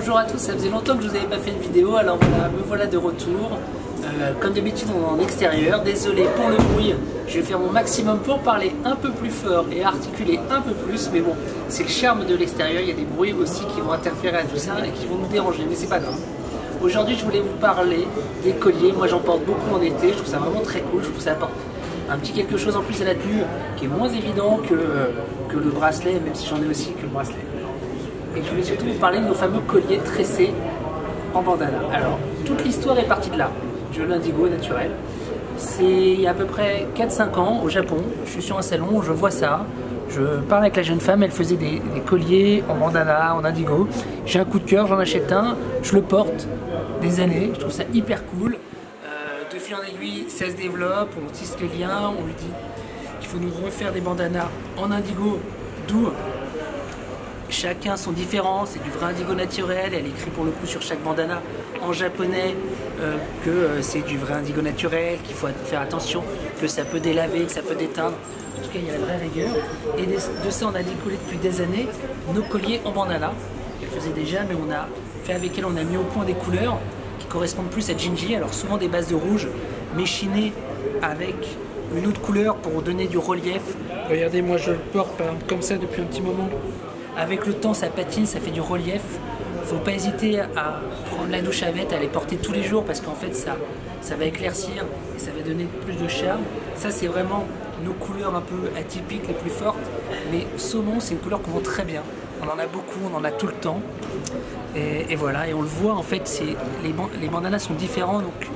Bonjour à tous, ça faisait longtemps que je vous avais pas fait de vidéo, alors voilà, me voilà de retour. Comme d'habitude on est en extérieur, désolé pour le bruit, je vais faire mon maximum pour parler un peu plus fort et articuler un peu plus, mais bon, c'est le charme de l'extérieur, il y a des bruits aussi qui vont interférer à tout ça et qui vont nous déranger, mais c'est pas grave. Aujourd'hui je voulais vous parler des colliers, moi j'en porte beaucoup en été, je trouve ça vraiment très cool, je trouve que ça apporte un petit quelque chose en plus à la tenue qui est moins évident que le bracelet, même si j'en ai aussi que le bracelet. Et je voulais surtout vous parler de nos fameux colliers tressés en bandana. Alors, toute l'histoire est partie de là, de l'indigo naturel. C'est il y a à peu près 4-5 ans au Japon, je suis sur un salon, je vois ça, je parle avec la jeune femme, elle faisait des colliers en bandana, en indigo. J'ai un coup de cœur, j'en achète un, je le porte des années, je trouve ça hyper cool. De fil en aiguille, ça se développe, on tisse les liens, on lui dit qu'il faut nous refaire des bandanas en indigo, d'où chacun sont différents, c'est du vrai indigo naturel, elle écrit pour le coup sur chaque bandana en japonais que c'est du vrai indigo naturel, qu'il faut faire attention, que ça peut délaver, que ça peut déteindre. En tout cas, il y a la vraie rigueur. Et de ça, on a décollé depuis des années nos colliers en bandana. Elle faisait déjà, mais on a fait avec elle, on a mis au point des couleurs qui correspondent plus à Jinji. Alors souvent des bases de rouge, mais chinées avec une autre couleur pour donner du relief. Regardez, moi je le porte par exemple comme ça depuis un petit moment. Avec le temps, ça patine, ça fait du relief. Faut pas hésiter à prendre la douche avec, à les porter tous les jours parce qu'en fait, ça va éclaircir et ça va donner plus de charme. Ça, c'est vraiment nos couleurs un peu atypiques, les plus fortes. Mais saumon, c'est une couleur qu'on vend très bien. On en a beaucoup, on en a tout le temps. Et voilà, et on le voit, en fait, les bandanas sont différents. Donc,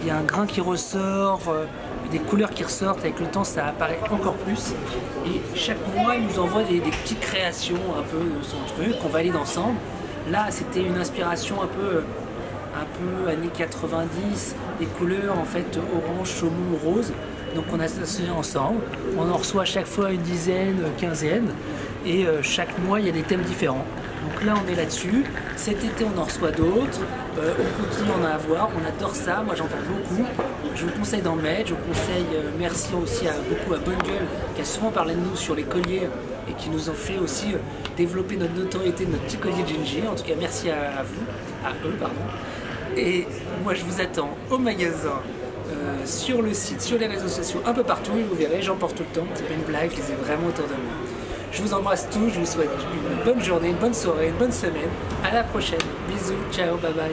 il y a un grain qui ressort, des couleurs qui ressortent, avec le temps ça apparaît encore plus et chaque mois il nous envoie des petites créations un peu de son truc qu'on valide ensemble. Là c'était une inspiration un peu années 90, des couleurs en fait orange, saumon, rose, donc on a associé ensemble, on en reçoit à chaque fois une dizaine, quinzaine et chaque mois il y a des thèmes différents. Donc là on est là-dessus, cet été on en reçoit d'autres, on continue à en avoir, on adore ça, moi j'en porte beaucoup, je vous conseille d'en mettre, je vous conseille, merci aussi beaucoup à Bonne Gueule qui a souvent parlé de nous sur les colliers et qui nous ont fait aussi développer notre notoriété de notre petit collier Jinji, en tout cas merci à vous, à eux pardon, et moi je vous attends au magasin, sur le site, sur les réseaux sociaux, un peu partout, et vous verrez, j'en porte tout le temps, c'est pas une blague, je les ai vraiment autour de moi. Je vous embrasse tous, je vous souhaite une bonne journée, une bonne soirée, une bonne semaine. À la prochaine. Bisous, ciao, bye bye.